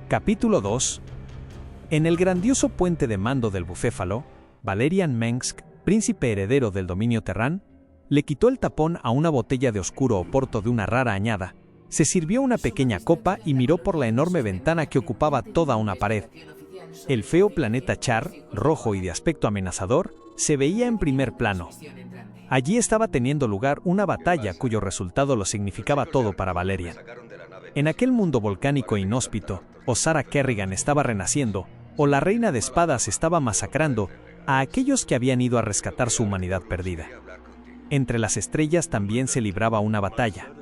Capítulo 2. En el grandioso puente de mando del Bucéfalo, Valerian Mengsk, príncipe heredero del dominio Terran, le quitó el tapón a una botella de oscuro oporto de una rara añada, se sirvió una pequeña copa y miró por la enorme ventana que ocupaba toda una pared. El feo planeta Char, rojo y de aspecto amenazador, se veía en primer plano. Allí estaba teniendo lugar una batalla cuyo resultado lo significaba todo para Valerian. En aquel mundo volcánico e inhóspito, o Sarah Kerrigan estaba renaciendo, o la Reina de Espadas estaba masacrando a aquellos que habían ido a rescatar su humanidad perdida. Entre las estrellas también se libraba una batalla.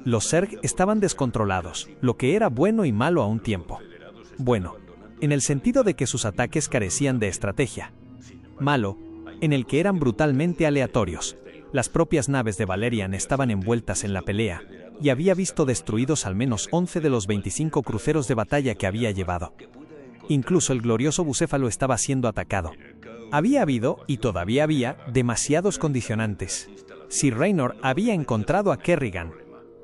Los Zerg estaban descontrolados, lo que era bueno y malo a un tiempo. Bueno, en el sentido de que sus ataques carecían de estrategia. Malo, en el que eran brutalmente aleatorios. Las propias naves de Valerian estaban envueltas en la pelea, y había visto destruidos al menos 11 de los 25 cruceros de batalla que había llevado. Incluso el glorioso Bucéfalo estaba siendo atacado. Había habido, y todavía había, demasiados condicionantes. Si Raynor había encontrado a Kerrigan,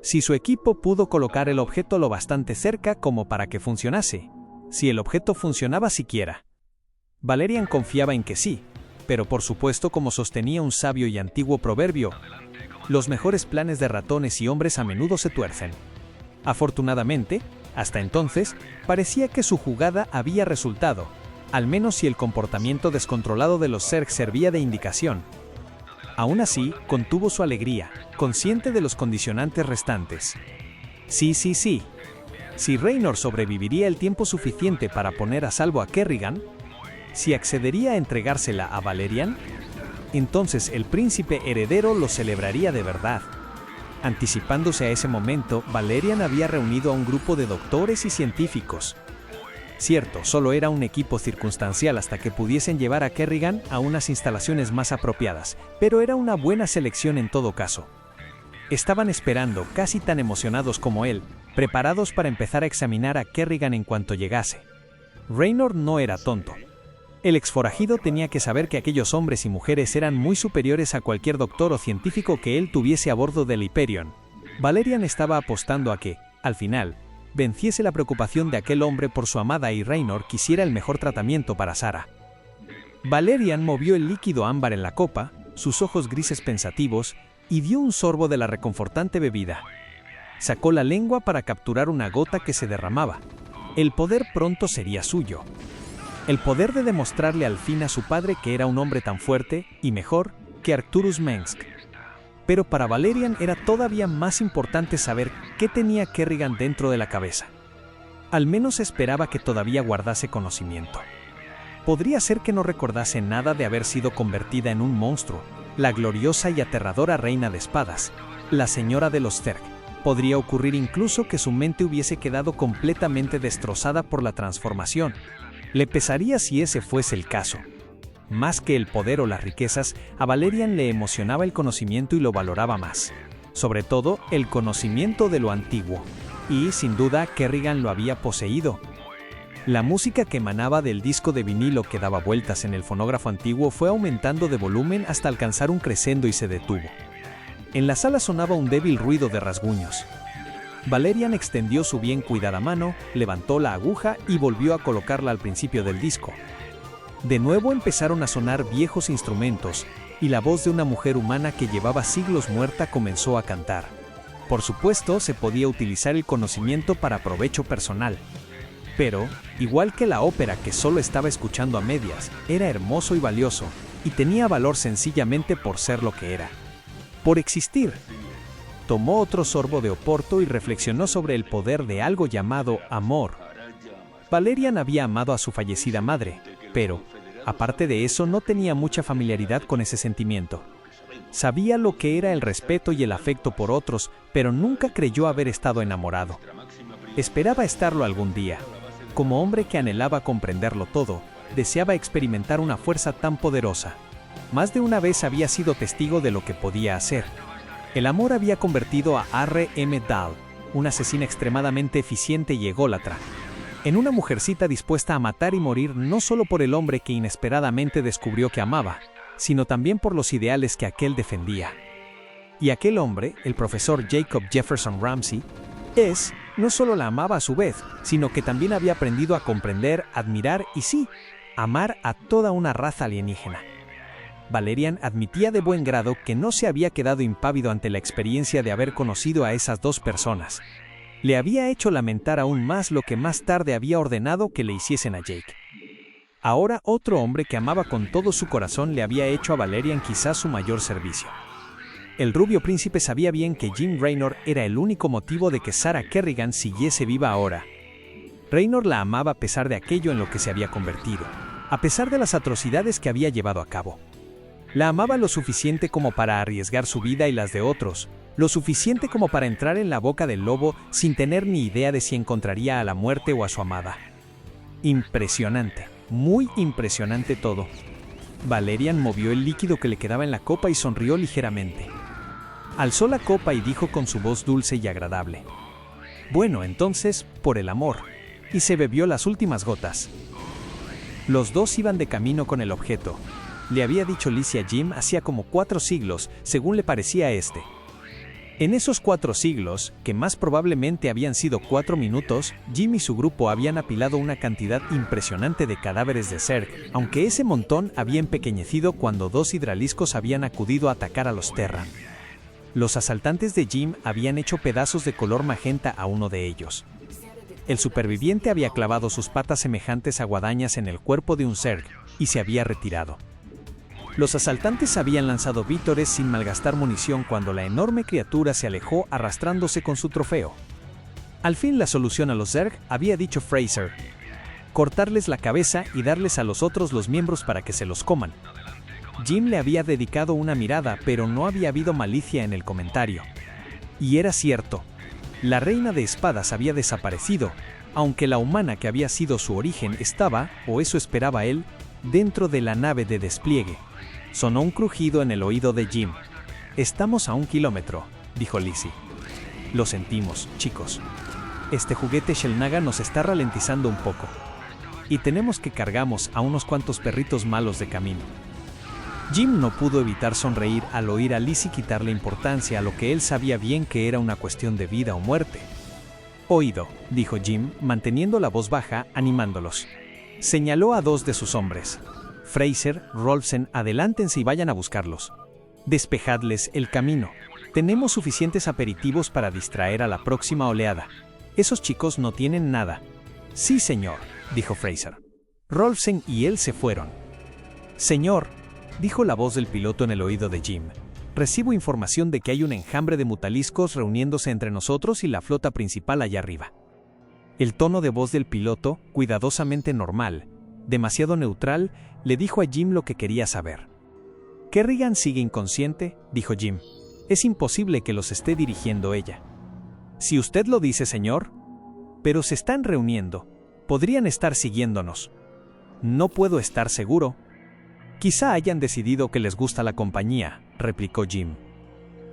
si su equipo pudo colocar el objeto lo bastante cerca como para que funcionase, si el objeto funcionaba siquiera. Valerian confiaba en que sí, pero por supuesto, como sostenía un sabio y antiguo proverbio, los mejores planes de ratones y hombres a menudo se tuercen. Afortunadamente, hasta entonces, parecía que su jugada había resultado, al menos si el comportamiento descontrolado de los Zerg servía de indicación. Aún así, contuvo su alegría, consciente de los condicionantes restantes. Sí. Si Raynor sobreviviría el tiempo suficiente para poner a salvo a Kerrigan, si accedería a entregársela a Valerian, entonces el príncipe heredero lo celebraría de verdad. Anticipándose a ese momento, Valerian había reunido a un grupo de doctores y científicos. Cierto, solo era un equipo circunstancial hasta que pudiesen llevar a Kerrigan a unas instalaciones más apropiadas, pero era una buena selección en todo caso. Estaban esperando, casi tan emocionados como él, preparados para empezar a examinar a Kerrigan en cuanto llegase. Raynor no era tonto. El exforajido tenía que saber que aquellos hombres y mujeres eran muy superiores a cualquier doctor o científico que él tuviese a bordo del Hyperion. Valerian estaba apostando a que, al final, venciese la preocupación de aquel hombre por su amada y Raynor quisiera el mejor tratamiento para Sarah. Valerian movió el líquido ámbar en la copa, sus ojos grises pensativos, y dio un sorbo de la reconfortante bebida. Sacó la lengua para capturar una gota que se derramaba. El poder pronto sería suyo. El poder de demostrarle al fin a su padre que era un hombre tan fuerte, y mejor, que Arcturus Mengsk. Pero para Valerian era todavía más importante saber qué tenía Kerrigan dentro de la cabeza. Al menos esperaba que todavía guardase conocimiento. Podría ser que no recordase nada de haber sido convertida en un monstruo, la gloriosa y aterradora Reina de Espadas, la señora de los Zerg. Podría ocurrir incluso que su mente hubiese quedado completamente destrozada por la transformación. Le pesaría si ese fuese el caso. Más que el poder o las riquezas, a Valerian le emocionaba el conocimiento y lo valoraba más. Sobre todo, el conocimiento de lo antiguo. Y, sin duda, Kerrigan lo había poseído. La música que emanaba del disco de vinilo que daba vueltas en el fonógrafo antiguo fue aumentando de volumen hasta alcanzar un crescendo y se detuvo. En la sala sonaba un débil ruido de rasguños. Valerian extendió su bien cuidada mano, levantó la aguja y volvió a colocarla al principio del disco. De nuevo empezaron a sonar viejos instrumentos, y la voz de una mujer humana que llevaba siglos muerta comenzó a cantar. Por supuesto, se podía utilizar el conocimiento para provecho personal. Pero, igual que la ópera que solo estaba escuchando a medias, era hermoso y valioso, y tenía valor sencillamente por ser lo que era. Por existir. Tomó otro sorbo de oporto y reflexionó sobre el poder de algo llamado amor. Valerian había amado a su fallecida madre, pero, aparte de eso, no tenía mucha familiaridad con ese sentimiento. Sabía lo que era el respeto y el afecto por otros, pero nunca creyó haber estado enamorado. Esperaba estarlo algún día. Como hombre que anhelaba comprenderlo todo, deseaba experimentar una fuerza tan poderosa. Más de una vez había sido testigo de lo que podía hacer. El amor había convertido a R.M. Dahl, una asesina extremadamente eficiente y ególatra, en una mujercita dispuesta a matar y morir no solo por el hombre que inesperadamente descubrió que amaba, sino también por los ideales que aquel defendía. Y aquel hombre, el profesor Jacob Jefferson Ramsey, es, no solo la amaba a su vez, sino que también había aprendido a comprender, admirar y sí, amar a toda una raza alienígena. Valerian admitía de buen grado que no se había quedado impávido ante la experiencia de haber conocido a esas dos personas. Le había hecho lamentar aún más lo que más tarde había ordenado que le hiciesen a Jake. Ahora otro hombre que amaba con todo su corazón le había hecho a Valerian quizás su mayor servicio. El rubio príncipe sabía bien que Jim Raynor era el único motivo de que Sarah Kerrigan siguiese viva ahora. Raynor la amaba a pesar de aquello en lo que se había convertido, a pesar de las atrocidades que había llevado a cabo. La amaba lo suficiente como para arriesgar su vida y las de otros, lo suficiente como para entrar en la boca del lobo sin tener ni idea de si encontraría a la muerte o a su amada. Impresionante, muy impresionante todo. Valerian movió el líquido que le quedaba en la copa y sonrió ligeramente. Alzó la copa y dijo con su voz dulce y agradable: «Bueno, entonces, por el amor», y se bebió las últimas gotas. Los dos iban de camino con el objeto. Le había dicho Lizzie a Jim hacía como 4 siglos, según le parecía a este. En esos 4 siglos, que más probablemente habían sido 4 minutos, Jim y su grupo habían apilado una cantidad impresionante de cadáveres de Zerg, aunque ese montón había empequeñecido cuando 2 hidraliscos habían acudido a atacar a los Terran. Los asaltantes de Jim habían hecho pedazos de color magenta a uno de ellos. El superviviente había clavado sus patas semejantes a guadañas en el cuerpo de un Zerg y se había retirado. Los asaltantes habían lanzado vítores sin malgastar munición cuando la enorme criatura se alejó arrastrándose con su trofeo. Al fin la solución a los Zerg, había dicho Fraser: cortarles la cabeza y darles a los otros los miembros para que se los coman. Jim le había dedicado una mirada, pero no había habido malicia en el comentario. Y era cierto. La reina de espadas había desaparecido, aunque la humana que había sido su origen estaba, o eso esperaba él, dentro de la nave de despliegue. Sonó un crujido en el oído de Jim. «Estamos a 1 kilómetro», dijo Lizzie. «Lo sentimos, chicos. Este juguete Xel'Naga nos está ralentizando un poco. Y tenemos que cargamos a unos cuantos perritos malos de camino». Jim no pudo evitar sonreír al oír a Lizzie quitarle importancia a lo que él sabía bien que era una cuestión de vida o muerte. «Oído», dijo Jim, manteniendo la voz baja, animándolos. Señaló a 2 de sus hombres. «Fraser, Rolfsen, adelántense y vayan a buscarlos. Despejadles el camino. Tenemos suficientes aperitivos para distraer a la próxima oleada. Esos chicos no tienen nada». «Sí, señor», dijo Fraser. Rolfsen y él se fueron. «Señor», dijo la voz del piloto en el oído de Jim, «recibo información de que hay un enjambre de mutaliscos reuniéndose entre nosotros y la flota principal allá arriba». El tono de voz del piloto, cuidadosamente normal, demasiado neutral, le dijo a Jim lo que quería saber. «Kerrigan sigue inconsciente», dijo Jim. «Es imposible que los esté dirigiendo ella». «Si usted lo dice, señor». «Pero se están reuniendo. Podrían estar siguiéndonos». «No puedo estar seguro». «Quizá hayan decidido que les gusta la compañía», replicó Jim.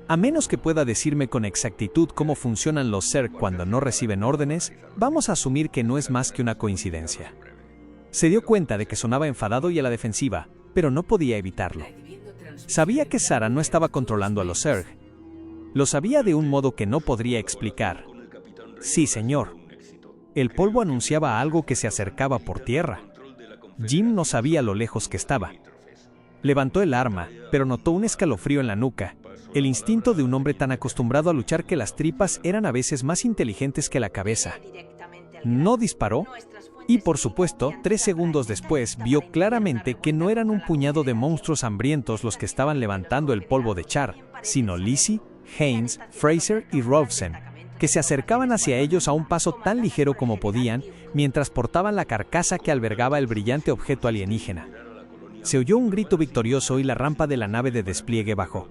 «A menos que pueda decirme con exactitud cómo funcionan los Zerg cuando no reciben órdenes, vamos a asumir que no es más que una coincidencia». Se dio cuenta de que sonaba enfadado y a la defensiva, pero no podía evitarlo. Sabía que Sarah no estaba controlando a los Zerg. Lo sabía de un modo que no podría explicar. «Sí, señor». El polvo anunciaba algo que se acercaba por tierra. Jim no sabía lo lejos que estaba. Levantó el arma, pero notó un escalofrío en la nuca, el instinto de un hombre tan acostumbrado a luchar que las tripas eran a veces más inteligentes que la cabeza. No disparó, y por supuesto, 3 segundos después vio claramente que no eran un puñado de monstruos hambrientos los que estaban levantando el polvo de Char, sino Lizzie, Haynes, Fraser y Rolfsen, que se acercaban hacia ellos a un paso tan ligero como podían, mientras portaban la carcasa que albergaba el brillante objeto alienígena. Se oyó un grito victorioso y la rampa de la nave de despliegue bajó.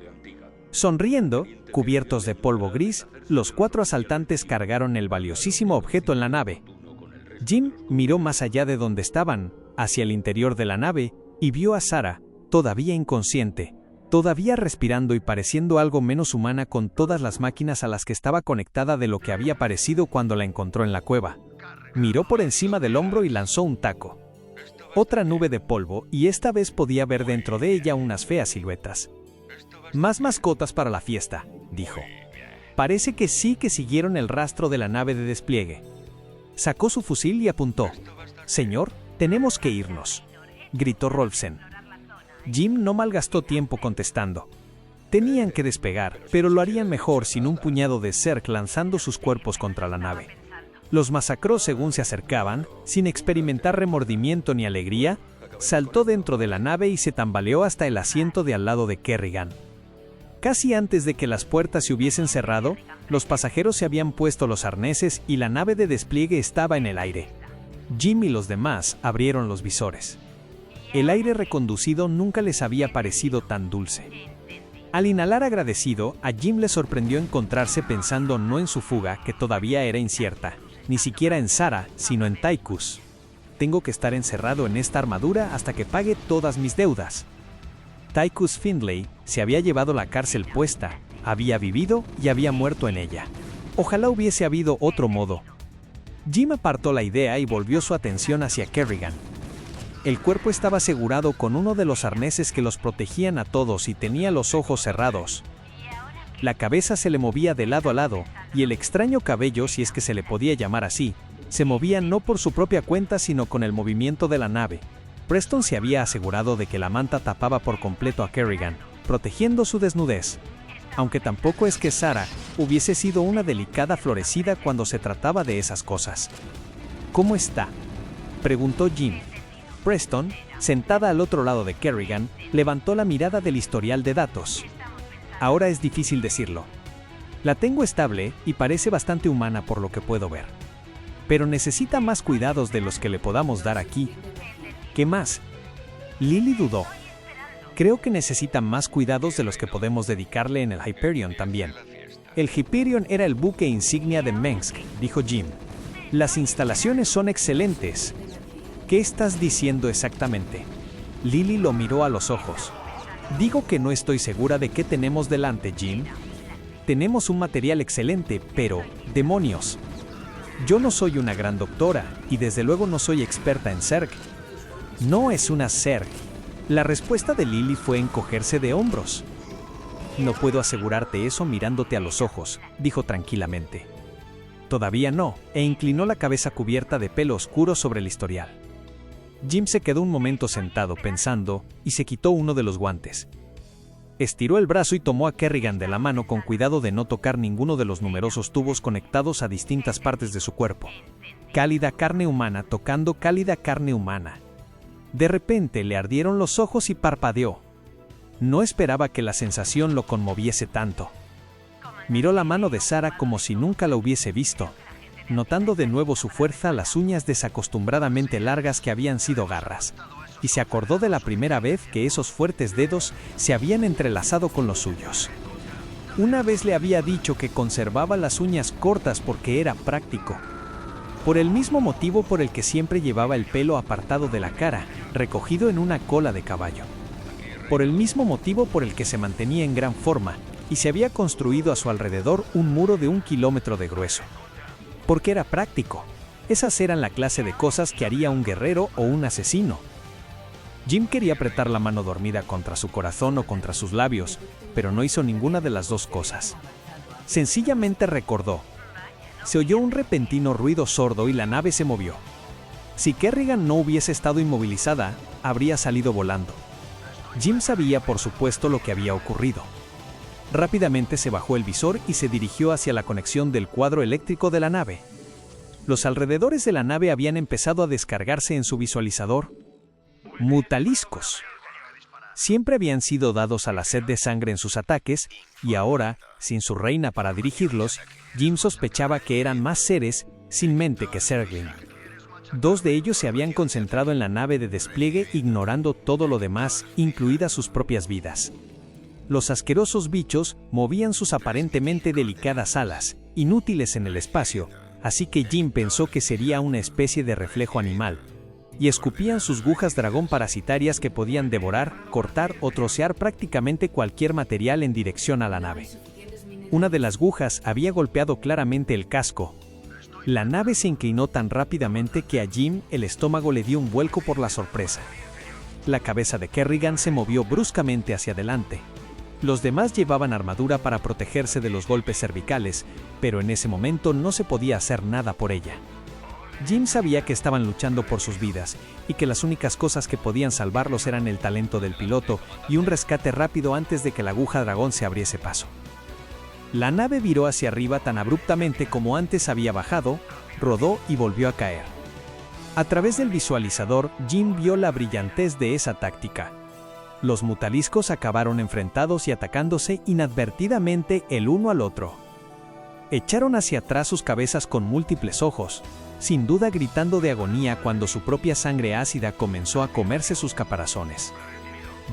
Sonriendo, cubiertos de polvo gris, los 4 asaltantes cargaron el valiosísimo objeto en la nave. Jim miró más allá de donde estaban, hacia el interior de la nave, y vio a Sarah, todavía inconsciente, todavía respirando y pareciendo algo menos humana con todas las máquinas a las que estaba conectada de lo que había parecido cuando la encontró en la cueva. Miró por encima del hombro y lanzó un taco. Otra nube de polvo, y esta vez podía ver dentro de ella unas feas siluetas. «Más mascotas para la fiesta», dijo. Parece que sí que siguieron el rastro de la nave de despliegue. Sacó su fusil y apuntó. «Señor, tenemos que irnos», gritó Rolfsen. Jim no malgastó tiempo contestando. Tenían que despegar, pero lo harían mejor sin un puñado de Zerg lanzando sus cuerpos contra la nave. Los masacró según se acercaban, sin experimentar remordimiento ni alegría. Saltó dentro de la nave y se tambaleó hasta el asiento de al lado de Kerrigan. Casi antes de que las puertas se hubiesen cerrado, los pasajeros se habían puesto los arneses y la nave de despliegue estaba en el aire. Jim y los demás abrieron los visores. El aire reconducido nunca les había parecido tan dulce. Al inhalar agradecido, a Jim le sorprendió encontrarse pensando no en su fuga, que todavía era incierta, ni siquiera en Zara, sino en Tychus. Tengo que estar encerrado en esta armadura hasta que pague todas mis deudas. Tychus Findlay se había llevado la cárcel puesta, había vivido y había muerto en ella. Ojalá hubiese habido otro modo. Jim apartó la idea y volvió su atención hacia Kerrigan. El cuerpo estaba asegurado con uno de los arneses que los protegían a todos y tenía los ojos cerrados. La cabeza se le movía de lado a lado, y el extraño cabello, si es que se le podía llamar así, se movía no por su propia cuenta sino con el movimiento de la nave. Preston se había asegurado de que la manta tapaba por completo a Kerrigan, protegiendo su desnudez. Aunque tampoco es que Zara hubiese sido una delicada florecida cuando se trataba de esas cosas. «¿Cómo está?», preguntó Jim. Preston, sentada al otro lado de Kerrigan, levantó la mirada del historial de datos. «Ahora es difícil decirlo. La tengo estable y parece bastante humana por lo que puedo ver. Pero necesita más cuidados de los que le podamos dar aquí». «¿Qué más?». Lily dudó. «Creo que necesita más cuidados de los que podemos dedicarle en el Hyperion también». «El Hyperion era el buque insignia de Mengsk», dijo Jim. «Las instalaciones son excelentes». «¿Qué estás diciendo exactamente?». Lily lo miró a los ojos. «Digo que no estoy segura de qué tenemos delante, Jim. Tenemos un material excelente, pero, demonios. Yo no soy una gran doctora, y desde luego no soy experta en Zerg». «No es una Zerg». La respuesta de Lily fue encogerse de hombros. «No puedo asegurarte eso mirándote a los ojos», dijo tranquilamente. «Todavía no», e inclinó la cabeza cubierta de pelo oscuro sobre el historial. Jim se quedó un momento sentado pensando y se quitó uno de los guantes. Estiró el brazo y tomó a Kerrigan de la mano con cuidado de no tocar ninguno de los numerosos tubos conectados a distintas partes de su cuerpo. Cálida carne humana tocando cálida carne humana. De repente le ardieron los ojos y parpadeó. No esperaba que la sensación lo conmoviese tanto. Miró la mano de Zara como si nunca la hubiese visto, notando de nuevo su fuerza las uñas desacostumbradamente largas que habían sido garras, y se acordó de la primera vez que esos fuertes dedos se habían entrelazado con los suyos. Una vez le había dicho que conservaba las uñas cortas porque era práctico. Por el mismo motivo por el que siempre llevaba el pelo apartado de la cara, recogido en una cola de caballo. Por el mismo motivo por el que se mantenía en gran forma, y se había construido a su alrededor un muro de 1 kilómetro de grueso. Porque era práctico. Esas eran la clase de cosas que haría un guerrero o un asesino. Jim quería apretar la mano dormida contra su corazón o contra sus labios, pero no hizo ninguna de las dos cosas. Sencillamente recordó. Se oyó un repentino ruido sordo y la nave se movió. Si Kerrigan no hubiese estado inmovilizada, habría salido volando. Jim sabía, por supuesto, lo que había ocurrido. Rápidamente se bajó el visor y se dirigió hacia la conexión del cuadro eléctrico de la nave. Los alrededores de la nave habían empezado a descargarse en su visualizador. Mutaliscos. Siempre habían sido dados a la sed de sangre en sus ataques, y ahora, sin su reina para dirigirlos, Jim sospechaba que eran más seres sin mente que Zergling. 2 de ellos se habían concentrado en la nave de despliegue ignorando todo lo demás, incluidas sus propias vidas. Los asquerosos bichos movían sus aparentemente delicadas alas, inútiles en el espacio, así que Jim pensó que sería una especie de reflejo animal, y escupían sus gujas dragón parasitarias que podían devorar, cortar o trocear prácticamente cualquier material en dirección a la nave. Una de las gujas había golpeado claramente el casco. La nave se inclinó tan rápidamente que a Jim el estómago le dio un vuelco por la sorpresa. La cabeza de Kerrigan se movió bruscamente hacia adelante. Los demás llevaban armadura para protegerse de los golpes cervicales, pero en ese momento no se podía hacer nada por ella. Jim sabía que estaban luchando por sus vidas y que las únicas cosas que podían salvarlos eran el talento del piloto y un rescate rápido antes de que la aguja dragón se abriese paso. La nave viró hacia arriba tan abruptamente como antes había bajado, rodó y volvió a caer. A través del visualizador, Jim vio la brillantez de esa táctica. Los mutaliscos acabaron enfrentados y atacándose inadvertidamente el uno al otro. Echaron hacia atrás sus cabezas con múltiples ojos, sin duda gritando de agonía cuando su propia sangre ácida comenzó a comerse sus caparazones.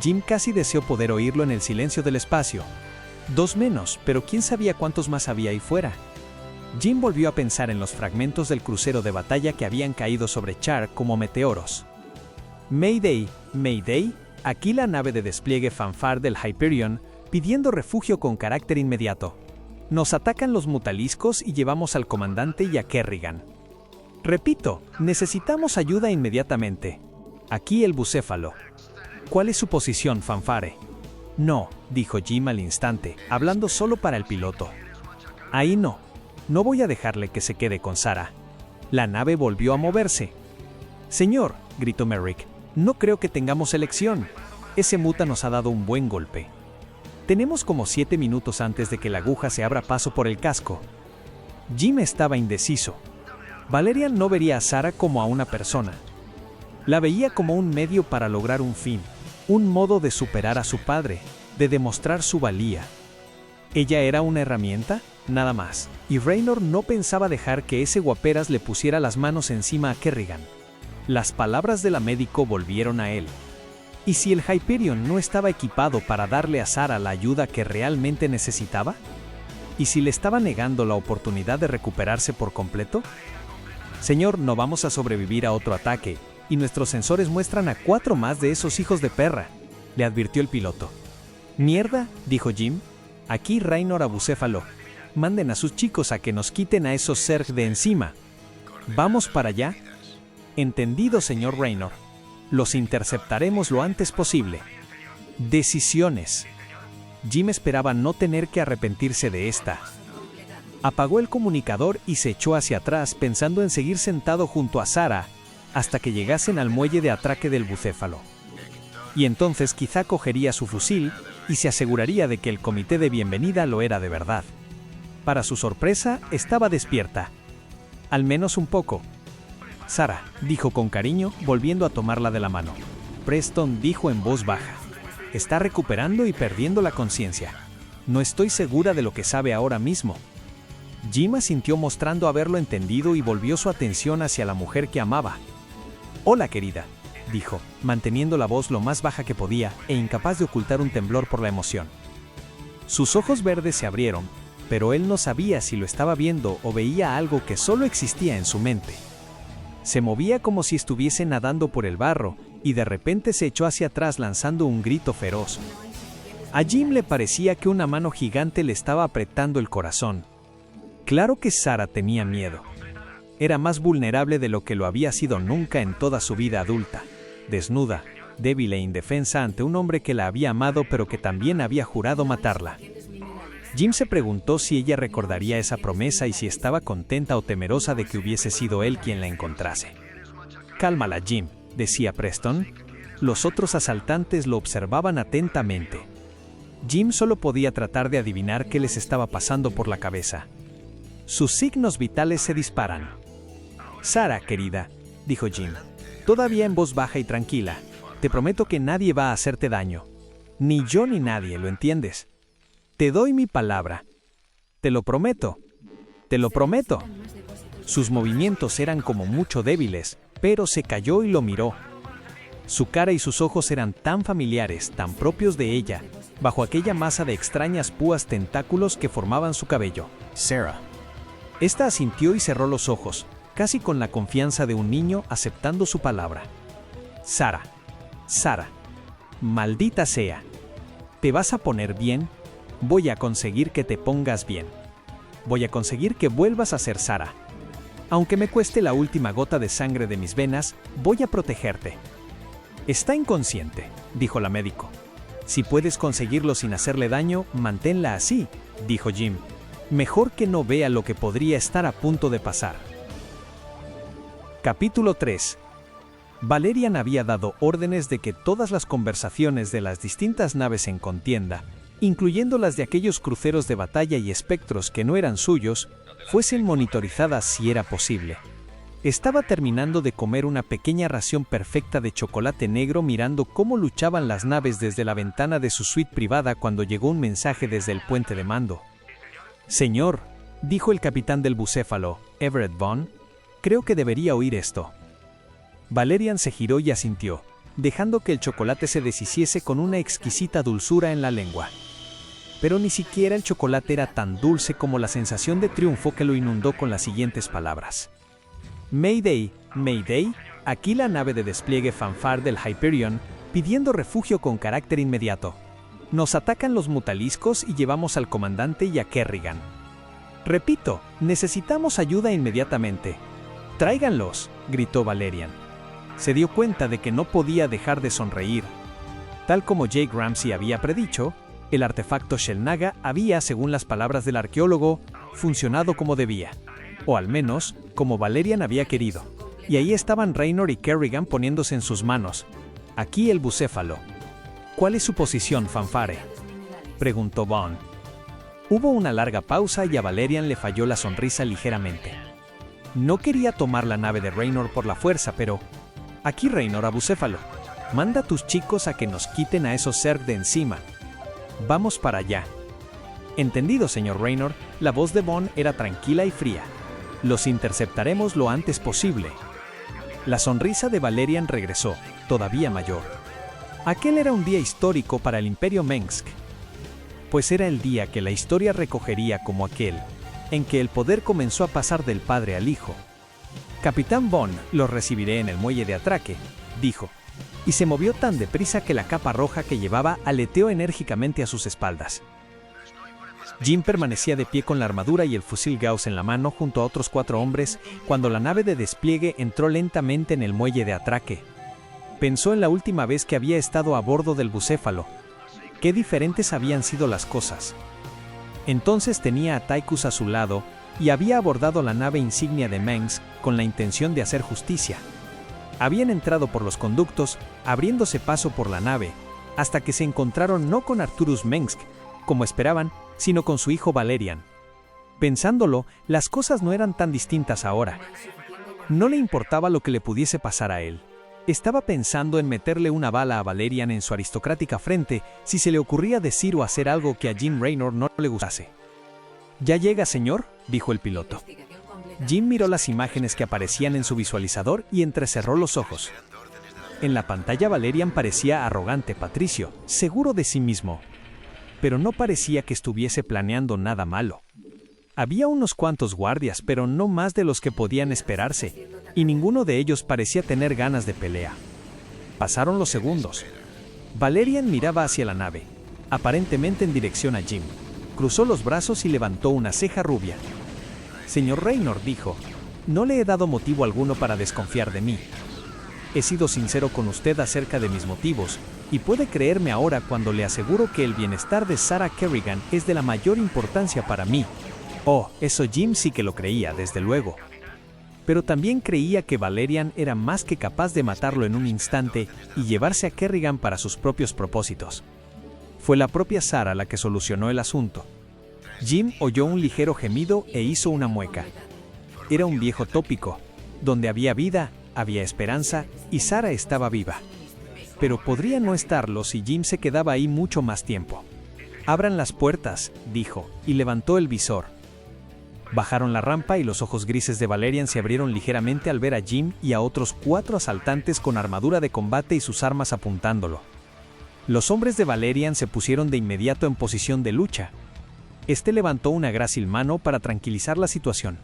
Jim casi deseó poder oírlo en el silencio del espacio. 2 menos, pero quién sabía cuántos más había ahí fuera. Jim volvió a pensar en los fragmentos del crucero de batalla que habían caído sobre Char como meteoros. Mayday, Mayday, aquí la nave de despliegue Fanfare del Hyperion, pidiendo refugio con carácter inmediato. Nos atacan los mutaliscos y llevamos al comandante y a Kerrigan. Repito, necesitamos ayuda inmediatamente. Aquí el bucéfalo. ¿Cuál es su posición, Fanfare? No, dijo Jim al instante, hablando solo para el piloto. Ahí no. No voy a dejarle que se quede con Sara. La nave volvió a moverse. Señor, gritó Merrick, no creo que tengamos elección. Ese muta nos ha dado un buen golpe. Tenemos como 7 minutos antes de que la aguja se abra paso por el casco. Jim estaba indeciso. Valerian no vería a Sara como a una persona. La veía como un medio para lograr un fin, un modo de superar a su padre, de demostrar su valía. ¿Ella era una herramienta? Nada más. Y Raynor no pensaba dejar que ese guaperas le pusiera las manos encima a Kerrigan. Las palabras de la médico volvieron a él. ¿Y si el Hyperion no estaba equipado para darle a Sara la ayuda que realmente necesitaba? ¿Y si le estaba negando la oportunidad de recuperarse por completo? Señor, no vamos a sobrevivir a otro ataque, y nuestros sensores muestran a 4 más de esos hijos de perra, le advirtió el piloto. Mierda, dijo Jim. Aquí Raynor a bucéfalo. Manden a sus chicos a que nos quiten a esos Zerg de encima. ¿Vamos para allá? Entendido, señor Raynor. Los interceptaremos lo antes posible. Decisiones. Jim esperaba no tener que arrepentirse de esta. Apagó el comunicador y se echó hacia atrás pensando en seguir sentado junto a Sara hasta que llegasen al muelle de atraque del bucéfalo. Y entonces quizá cogería su fusil y se aseguraría de que el comité de bienvenida lo era de verdad. Para su sorpresa, estaba despierta. Al menos un poco. Sara, dijo con cariño, volviendo a tomarla de la mano. Preston dijo en voz baja. Está recuperando y perdiendo la conciencia. No estoy segura de lo que sabe ahora mismo. Jim asintió mostrando haberlo entendido y volvió su atención hacia la mujer que amaba. Hola, querida, dijo, manteniendo la voz lo más baja que podía e incapaz de ocultar un temblor por la emoción. Sus ojos verdes se abrieron, pero él no sabía si lo estaba viendo o veía algo que solo existía en su mente. Se movía como si estuviese nadando por el barro y de repente se echó hacia atrás lanzando un grito feroz. A Jim le parecía que una mano gigante le estaba apretando el corazón. Claro que Sara tenía miedo. Era más vulnerable de lo que lo había sido nunca en toda su vida adulta, desnuda, débil e indefensa ante un hombre que la había amado pero que también había jurado matarla. Jim se preguntó si ella recordaría esa promesa y si estaba contenta o temerosa de que hubiese sido él quien la encontrase. Cálmala, Jim, decía Preston. Los otros asaltantes lo observaban atentamente. Jim solo podía tratar de adivinar qué les estaba pasando por la cabeza. Sus signos vitales se disparan. Sara, querida, dijo Jim, todavía en voz baja y tranquila, te prometo que nadie va a hacerte daño. Ni yo ni nadie, ¿lo entiendes? Te doy mi palabra. Te lo prometo. Te lo prometo. Sus movimientos eran como mucho débiles, pero se calló y lo miró. Su cara y sus ojos eran tan familiares, tan propios de ella, bajo aquella masa de extrañas púas tentáculos que formaban su cabello. Sarah. Esta asintió y cerró los ojos, casi con la confianza de un niño aceptando su palabra. Sara. Sara. Maldita sea. ¿Te vas a poner bien? Voy a conseguir que te pongas bien. Voy a conseguir que vuelvas a ser Sara. Aunque me cueste la última gota de sangre de mis venas, voy a protegerte. Está inconsciente, dijo la médico. Si puedes conseguirlo sin hacerle daño, manténla así, dijo Jim. Mejor que no vea lo que podría estar a punto de pasar. Capítulo 3. Valerian había dado órdenes de que todas las conversaciones de las distintas naves en contienda, incluyendo las de aquellos cruceros de batalla y espectros que no eran suyos, fuesen monitorizadas si era posible. Estaba terminando de comer una pequeña ración perfecta de chocolate negro mirando cómo luchaban las naves desde la ventana de su suite privada cuando llegó un mensaje desde el puente de mando. «Señor», dijo el capitán del bucéfalo, Everett Vaughn, «creo que debería oír esto». Valerian se giró y asintió, dejando que el chocolate se deshiciese con una exquisita dulzura en la lengua. Pero ni siquiera el chocolate era tan dulce como la sensación de triunfo que lo inundó con las siguientes palabras. «Mayday, Mayday, aquí la nave de despliegue Fanfare del Hyperion, pidiendo refugio con carácter inmediato. Nos atacan los mutaliscos y llevamos al comandante y a Kerrigan. Repito, necesitamos ayuda inmediatamente. ¡Tráiganlos!», gritó Valerian. Se dio cuenta de que no podía dejar de sonreír. Tal como Jake Ramsey había predicho, el artefacto Xel'Naga había, según las palabras del arqueólogo, funcionado como debía. O al menos, como Valerian había querido. Y ahí estaban Raynor y Kerrigan poniéndose en sus manos. Aquí el bucéfalo. «¿Cuál es su posición, Fanfare?», preguntó Vaughn. Hubo una larga pausa y a Valerian le falló la sonrisa ligeramente. No quería tomar la nave de Raynor por la fuerza, pero... «Aquí, Raynor, a bucéfalo. Manda a tus chicos a que nos quiten a esos Zerg de encima. Vamos para allá». «Entendido, señor Raynor». La voz de Vaughn era tranquila y fría. «Los interceptaremos lo antes posible». La sonrisa de Valerian regresó, todavía mayor. Aquel era un día histórico para el Imperio Mengsk. Pues era el día que la historia recogería como aquel, en que el poder comenzó a pasar del padre al hijo. «Capitán Vaughn, los recibiré en el muelle de atraque», dijo, y se movió tan deprisa que la capa roja que llevaba aleteó enérgicamente a sus espaldas. Jim permanecía de pie con la armadura y el fusil Gauss en la mano junto a otros 4 hombres cuando la nave de despliegue entró lentamente en el muelle de atraque. Pensó en la última vez que había estado a bordo del bucéfalo. Qué diferentes habían sido las cosas. Entonces tenía a Tychus a su lado y había abordado la nave insignia de Mengsk con la intención de hacer justicia. Habían entrado por los conductos, abriéndose paso por la nave, hasta que se encontraron no con Arturus Mengsk, como esperaban, sino con su hijo Valerian. Pensándolo, las cosas no eran tan distintas ahora. No le importaba lo que le pudiese pasar a él. Estaba pensando en meterle una bala a Valerian en su aristocrática frente si se le ocurría decir o hacer algo que a Jim Raynor no le gustase. «¿Ya llega, señor?», dijo el piloto. Jim miró las imágenes que aparecían en su visualizador y entrecerró los ojos. En la pantalla Valerian parecía arrogante patricio, seguro de sí mismo. Pero no parecía que estuviese planeando nada malo. Había unos cuantos guardias, pero no más de los que podían esperarse, y ninguno de ellos parecía tener ganas de pelea. Pasaron los segundos. Valerian miraba hacia la nave, aparentemente en dirección a Jim. Cruzó los brazos y levantó una ceja rubia. «Señor Raynor», dijo, «no le he dado motivo alguno para desconfiar de mí. He sido sincero con usted acerca de mis motivos, y puede creerme ahora cuando le aseguro que el bienestar de Sarah Kerrigan es de la mayor importancia para mí». Oh, eso Jim sí que lo creía, desde luego. Pero también creía que Valerian era más que capaz de matarlo en un instante y llevarse a Kerrigan para sus propios propósitos. Fue la propia Sarah la que solucionó el asunto. Jim oyó un ligero gemido e hizo una mueca. Era un viejo tópico. Donde había vida, había esperanza, y Sarah estaba viva. Pero podría no estarlo si Jim se quedaba ahí mucho más tiempo. «Abran las puertas», dijo, y levantó el visor. Bajaron la rampa y los ojos grises de Valerian se abrieron ligeramente al ver a Jim y a otros 4 asaltantes con armadura de combate y sus armas apuntándolo. Los hombres de Valerian se pusieron de inmediato en posición de lucha. Este levantó una grácil mano para tranquilizar la situación.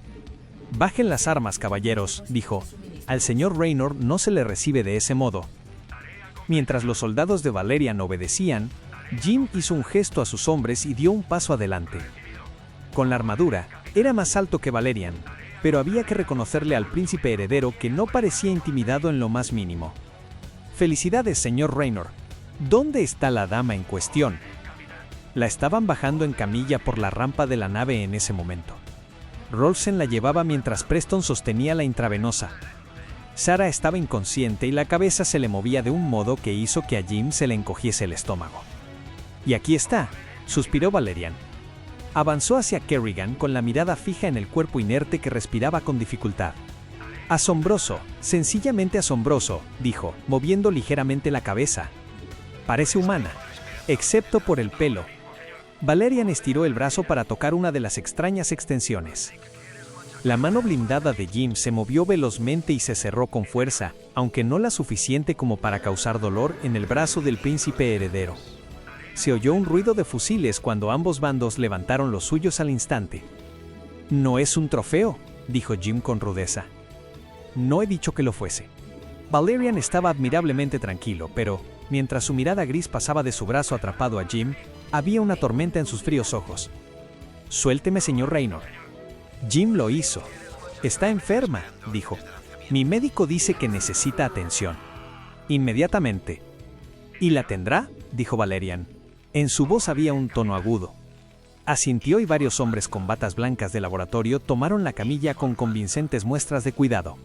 «Bajen las armas, caballeros», dijo. «Al señor Raynor no se le recibe de ese modo». Mientras los soldados de Valerian obedecían, Jim hizo un gesto a sus hombres y dio un paso adelante. Con la armadura, era más alto que Valerian, pero había que reconocerle al príncipe heredero que no parecía intimidado en lo más mínimo. «Felicidades, señor Raynor. ¿Dónde está la dama en cuestión? La estaban bajando en camilla por la rampa de la nave en ese momento. Rolsen la llevaba mientras Preston sostenía la intravenosa. Sarah estaba inconsciente y la cabeza se le movía de un modo que hizo que a Jim se le encogiese el estómago. «Y aquí está», suspiró Valerian. Avanzó hacia Kerrigan con la mirada fija en el cuerpo inerte que respiraba con dificultad. «Asombroso, sencillamente asombroso», dijo, moviendo ligeramente la cabeza. «Parece humana, excepto por el pelo». Valerian estiró el brazo para tocar una de las extrañas extensiones. La mano blindada de Jim se movió velozmente y se cerró con fuerza, aunque no la suficiente como para causar dolor en el brazo del príncipe heredero. Se oyó un ruido de fusiles cuando ambos bandos levantaron los suyos al instante. «No es un trofeo», dijo Jim con rudeza. «No he dicho que lo fuese». Valerian estaba admirablemente tranquilo, pero, mientras su mirada gris pasaba de su brazo atrapado a Jim, había una tormenta en sus fríos ojos. «Suélteme, señor Raynor». Jim lo hizo. «Está enferma», dijo. «Mi médico dice que necesita atención. Inmediatamente». «¿Y la tendrá?», dijo Valerian. En su voz había un tono agudo. Asintió y varios hombres con batas blancas de laboratorio tomaron la camilla con convincentes muestras de cuidado.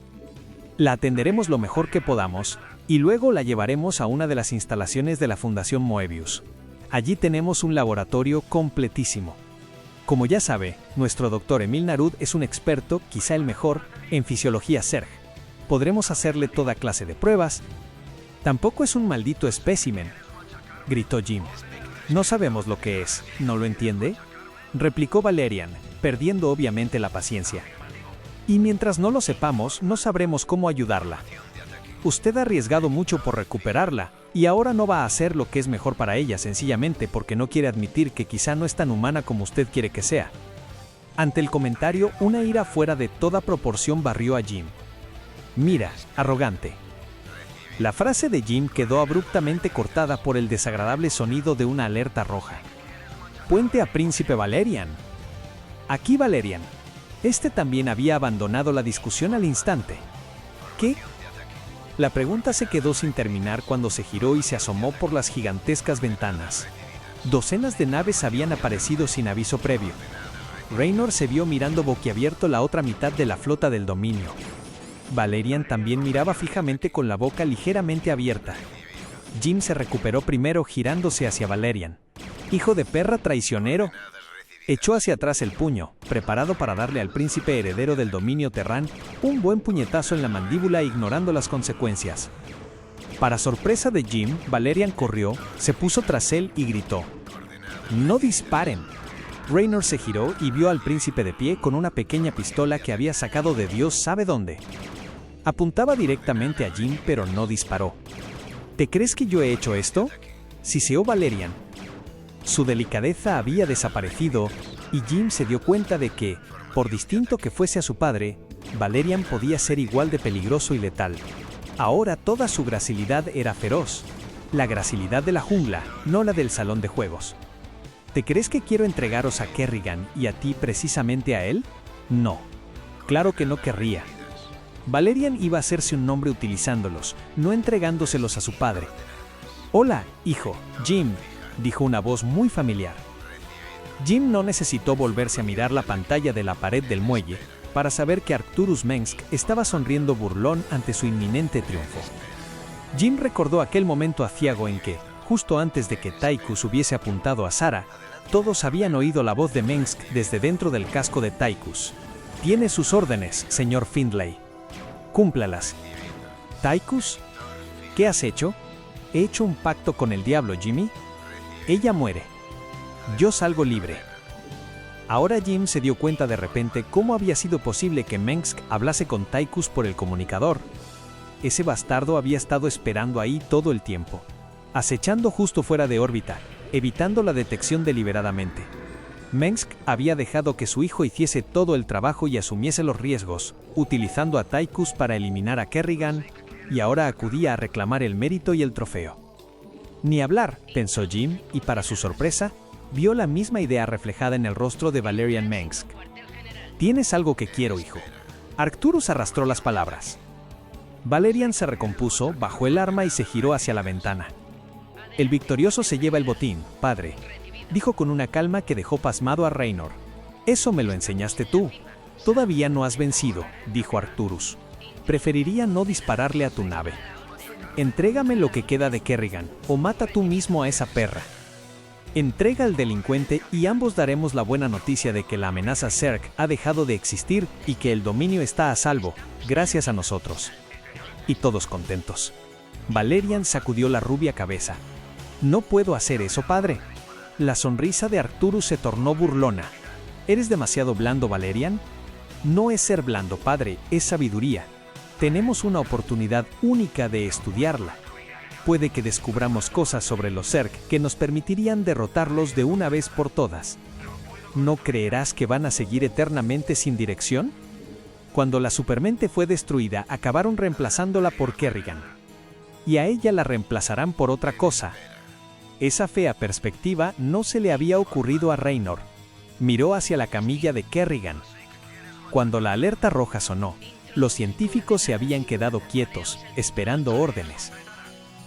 «La atenderemos lo mejor que podamos, y luego la llevaremos a una de las instalaciones de la Fundación Moebius. Allí tenemos un laboratorio completísimo. Como ya sabe, nuestro doctor Emil Narud es un experto, quizá el mejor, en fisiología Zerg. Podremos hacerle toda clase de pruebas». «Tampoco es un maldito espécimen», gritó Jim. «No sabemos lo que es, ¿no lo entiende?», replicó Valerian, perdiendo obviamente la paciencia. «Y mientras no lo sepamos, no sabremos cómo ayudarla. Usted ha arriesgado mucho por recuperarla, y ahora no va a hacer lo que es mejor para ella sencillamente porque no quiere admitir que quizá no es tan humana como usted quiere que sea». Ante el comentario, una ira fuera de toda proporción barrió a Jim. «Mira, arrogante». La frase de Jim quedó abruptamente cortada por el desagradable sonido de una alerta roja. «Puente a Príncipe Valerian». «Aquí Valerian». Este también había abandonado la discusión al instante. «¿Qué?». La pregunta se quedó sin terminar cuando se giró y se asomó por las gigantescas ventanas. Docenas de naves habían aparecido sin aviso previo. Raynor se vio mirando boquiabierto la otra mitad de la flota del dominio. Valerian también miraba fijamente con la boca ligeramente abierta. Jim se recuperó primero girándose hacia Valerian. «Hijo de perra traicionero». Echó hacia atrás el puño, preparado para darle al príncipe heredero del dominio Terran un buen puñetazo en la mandíbula ignorando las consecuencias. Para sorpresa de Jim, Valerian corrió, se puso tras él y gritó: «¡No disparen!». Raynor se giró y vio al príncipe de pie con una pequeña pistola que había sacado de Dios sabe dónde. Apuntaba directamente a Jim, pero no disparó. «¿Te crees que yo he hecho esto?», siseó Valerian. Su delicadeza había desaparecido, y Jim se dio cuenta de que, por distinto que fuese a su padre, Valerian podía ser igual de peligroso y letal. Ahora toda su gracilidad era feroz. La gracilidad de la jungla, no la del salón de juegos. «¿Te crees que quiero entregaros a Kerrigan y a ti precisamente a él? No. Claro que no querría». Valerian iba a hacerse un nombre utilizándolos, no entregándoselos a su padre. «Hola, hijo, Jim», dijo una voz muy familiar. Jim no necesitó volverse a mirar la pantalla de la pared del muelle para saber que Arcturus Mengsk estaba sonriendo burlón ante su inminente triunfo. Jim recordó aquel momento aciago en que, justo antes de que Tychus hubiese apuntado a Sarah, todos habían oído la voz de Mengsk desde dentro del casco de Tychus. «Tiene sus órdenes, señor Findlay. Cúmplalas». «¿Tychus? ¿Qué has hecho?». «He hecho un pacto con el diablo, Jimmy. Ella muere. Yo salgo libre». Ahora Jim se dio cuenta de repente cómo había sido posible que Mengsk hablase con Tychus por el comunicador. Ese bastardo había estado esperando ahí todo el tiempo, acechando justo fuera de órbita, evitando la detección deliberadamente. Mengsk había dejado que su hijo hiciese todo el trabajo y asumiese los riesgos, utilizando a Tychus para eliminar a Kerrigan, y ahora acudía a reclamar el mérito y el trofeo. «Ni hablar», pensó Jim, y para su sorpresa, vio la misma idea reflejada en el rostro de Valerian Mengsk. «Tienes algo que quiero, hijo». Arcturus arrastró las palabras. Valerian se recompuso, bajó el arma y se giró hacia la ventana. El victorioso se lleva el botín, padre, dijo con una calma que dejó pasmado a Raynor. Eso me lo enseñaste tú. Todavía no has vencido, dijo Arcturus. Preferiría no dispararle a tu nave. Entrégame lo que queda de Kerrigan, o mata tú mismo a esa perra. Entrega al delincuente y ambos daremos la buena noticia de que la amenaza Zerg ha dejado de existir y que el dominio está a salvo, gracias a nosotros. Y todos contentos. Valerian sacudió la rubia cabeza. No puedo hacer eso, padre. La sonrisa de Arcturus se tornó burlona. ¿Eres demasiado blando, Valerian? No es ser blando, padre, es sabiduría. Tenemos una oportunidad única de estudiarla. Puede que descubramos cosas sobre los Zerg que nos permitirían derrotarlos de una vez por todas. ¿No creerás que van a seguir eternamente sin dirección? Cuando la supermente fue destruida, acabaron reemplazándola por Kerrigan. Y a ella la reemplazarán por otra cosa. Esa fea perspectiva no se le había ocurrido a Raynor. Miró hacia la camilla de Kerrigan. Cuando la alerta roja sonó, los científicos se habían quedado quietos, esperando órdenes.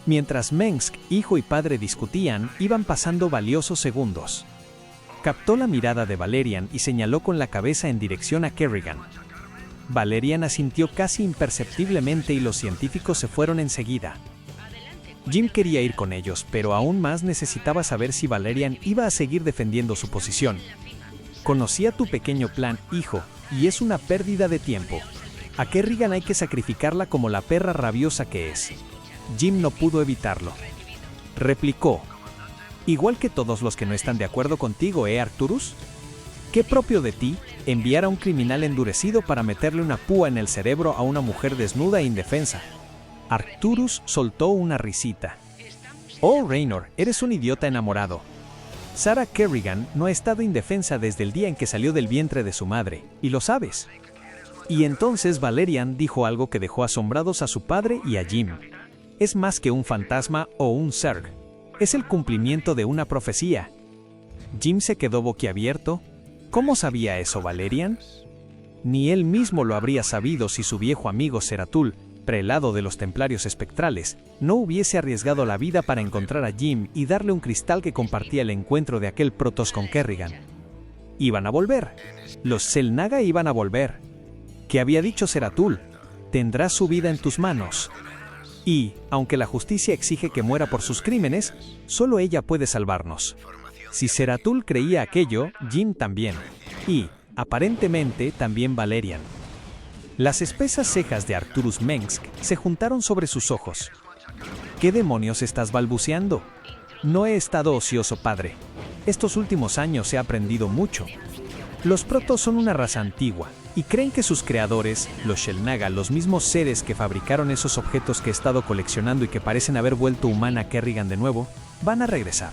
Mientras Mengsk, hijo y padre discutían, iban pasando valiosos segundos. Captó la mirada de Valerian y señaló con la cabeza en dirección a Kerrigan. Valerian asintió casi imperceptiblemente y los científicos se fueron enseguida. Jim quería ir con ellos, pero aún más necesitaba saber si Valerian iba a seguir defendiendo su posición. Conocía tu pequeño plan, hijo, y es una pérdida de tiempo. A Kerrigan hay que sacrificarla como la perra rabiosa que es. Jim no pudo evitarlo. Replicó. Igual que todos los que no están de acuerdo contigo, Arcturus? ¿Qué propio de ti enviar a un criminal endurecido para meterle una púa en el cerebro a una mujer desnuda e indefensa? Arcturus soltó una risita. Oh, Raynor, eres un idiota enamorado. Sarah Kerrigan no ha estado indefensa desde el día en que salió del vientre de su madre, y lo sabes. Y entonces Valerian dijo algo que dejó asombrados a su padre y a Jim. Es más que un fantasma o un Zerg. Es el cumplimiento de una profecía. Jim se quedó boquiabierto. ¿Cómo sabía eso Valerian? Ni él mismo lo habría sabido si su viejo amigo Zeratul, prelado de los templarios espectrales, no hubiese arriesgado la vida para encontrar a Jim y darle un cristal que compartía el encuentro de aquel Protoss con Kerrigan. Iban a volver. Los Xel'Naga iban a volver. ¿Qué había dicho Zeratul? Tendrás su vida en tus manos. Y, aunque la justicia exige que muera por sus crímenes, solo ella puede salvarnos. Si Zeratul creía aquello, Jim también. Y, aparentemente, también Valerian. Las espesas cejas de Arcturus Mengsk se juntaron sobre sus ojos. ¿Qué demonios estás balbuceando? No he estado ocioso, padre. Estos últimos años he aprendido mucho. Los Protoss son una raza antigua, y creen que sus creadores, los Xel'Naga, los mismos seres que fabricaron esos objetos que he estado coleccionando y que parecen haber vuelto humana a Kerrigan de nuevo, van a regresar.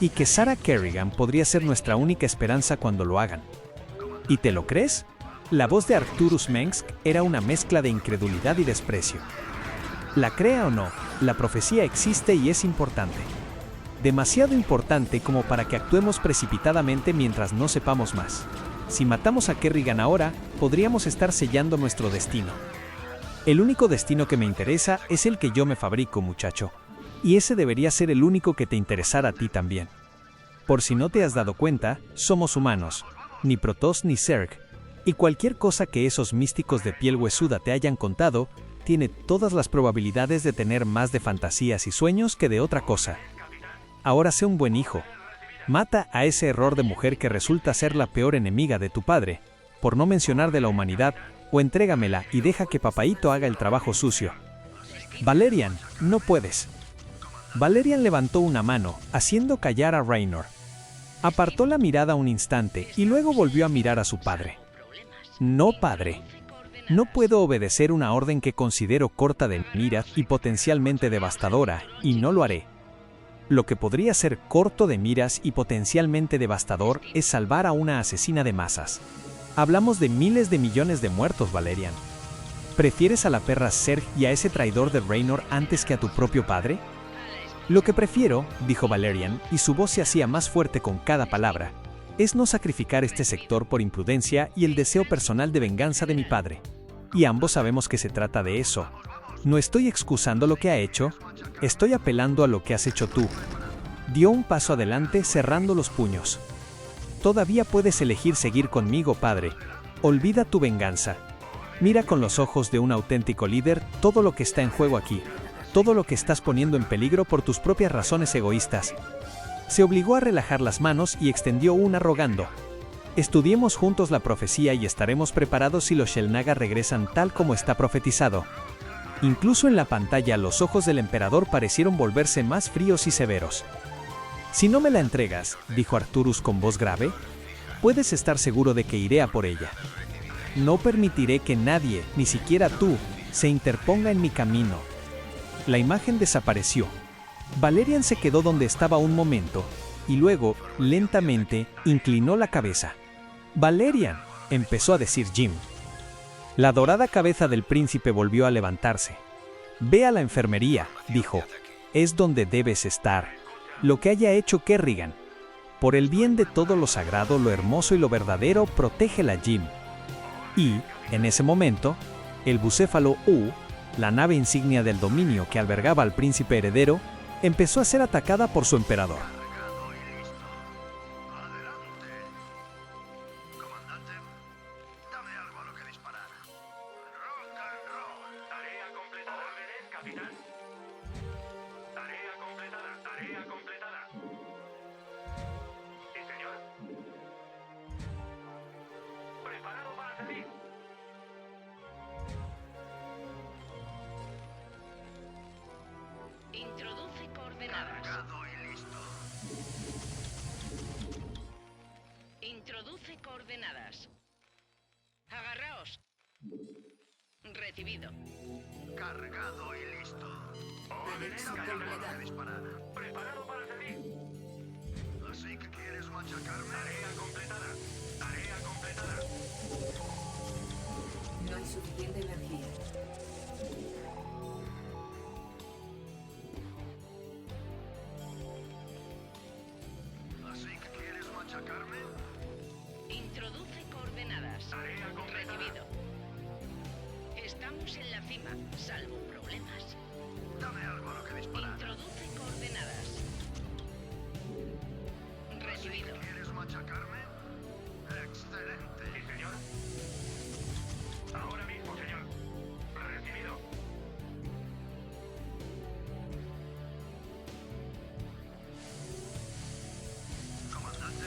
Y que Sarah Kerrigan podría ser nuestra única esperanza cuando lo hagan. ¿Y te lo crees? La voz de Arcturus Mengsk era una mezcla de incredulidad y desprecio. La crea o no, la profecía existe y es importante. Demasiado importante como para que actuemos precipitadamente mientras no sepamos más. Si matamos a Kerrigan ahora, podríamos estar sellando nuestro destino. El único destino que me interesa es el que yo me fabrico, muchacho. Y ese debería ser el único que te interesara a ti también. Por si no te has dado cuenta, somos humanos, ni Protoss ni Zerg. Y cualquier cosa que esos místicos de piel huesuda te hayan contado, tiene todas las probabilidades de tener más de fantasías y sueños que de otra cosa. Ahora sé un buen hijo. Mata a ese error de mujer que resulta ser la peor enemiga de tu padre, por no mencionar de la humanidad, o entrégamela y deja que papaíto haga el trabajo sucio. Valerian, no puedes. Valerian levantó una mano, haciendo callar a Raynor. Apartó la mirada un instante y luego volvió a mirar a su padre. No, padre. No puedo obedecer una orden que considero corta de miras y potencialmente devastadora, y no lo haré. Lo que podría ser corto de miras y potencialmente devastador es salvar a una asesina de masas. Hablamos de miles de millones de muertos, Valerian. ¿Prefieres a la perra Zerg y a ese traidor de Raynor antes que a tu propio padre? Lo que prefiero, dijo Valerian, y su voz se hacía más fuerte con cada palabra, es no sacrificar este sector por imprudencia y el deseo personal de venganza de mi padre. Y ambos sabemos que se trata de eso. No estoy excusando lo que ha hecho, Estoy apelando a lo que has hecho tú. Dio un paso adelante cerrando los puños. Todavía puedes elegir seguir conmigo, padre. Olvida tu venganza. Mira con los ojos de un auténtico líder todo lo que está en juego aquí. Todo lo que estás poniendo en peligro por tus propias razones egoístas. Se obligó a relajar las manos y extendió una rogando. Estudiemos juntos la profecía y estaremos preparados si los Xel'Naga regresan tal como está profetizado. Incluso en la pantalla los ojos del emperador parecieron volverse más fríos y severos. Si no me la entregas, dijo Arturus con voz grave, puedes estar seguro de que iré a por ella. No permitiré que nadie, ni siquiera tú, se interponga en mi camino. La imagen desapareció. Valerian se quedó donde estaba un momento, y luego, lentamente, inclinó la cabeza. «Valerian», empezó a decir Jim. La dorada cabeza del príncipe volvió a levantarse. «Ve a la enfermería», dijo. «Es donde debes estar. Lo que haya hecho Kerrigan. Por el bien de todo lo sagrado, lo hermoso y lo verdadero, protégela, Jim». Y, en ese momento, el bucéfalo U, la nave insignia del dominio que albergaba al príncipe heredero, empezó a ser atacada por su emperador. Introduce coordenadas. Cargado y listo. Introduce coordenadas. Agarraos. Recibido. Cargado y listo. Órdenes completadas. Disparar. Preparado para salir. Así que quieres machacarme. Tarea completada. Tarea completada. No hay suficiente energía. Introduce coordenadas. Recibido. Estamos en la cima, salvo problemas. Dame algo a lo que disparar. Introduce coordenadas. Recibido. ¿Quieres machacarme? Excelente. Sí, señor. Ahora mismo, señor. Recibido. Comandante.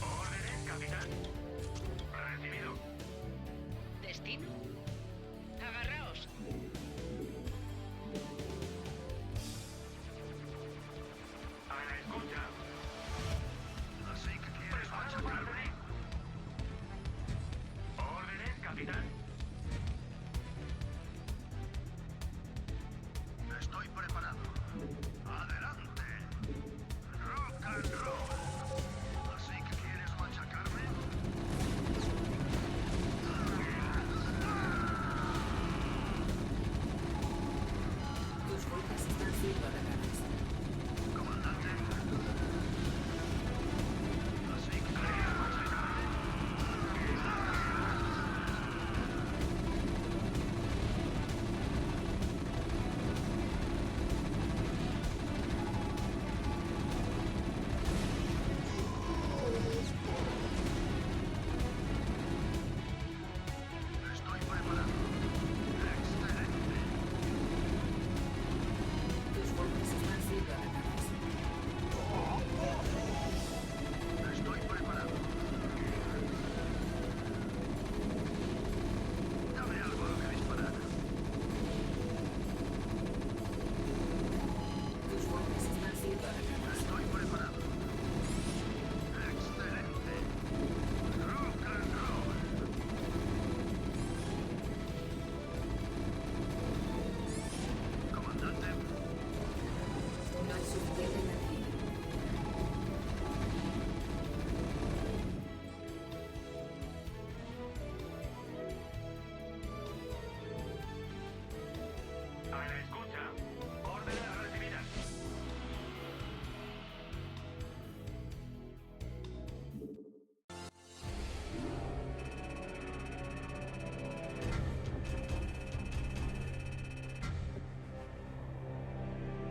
Órdenes, capitán. Recibido. Destino. Agarraos. A la escucha. Así que quieres Preparado para machacarme. salir. Órdenes, capitán. Estoy preparado. Adelante. Rock and roll. Así que quieres machacarme. Tus fuerzas están siendo atacadas.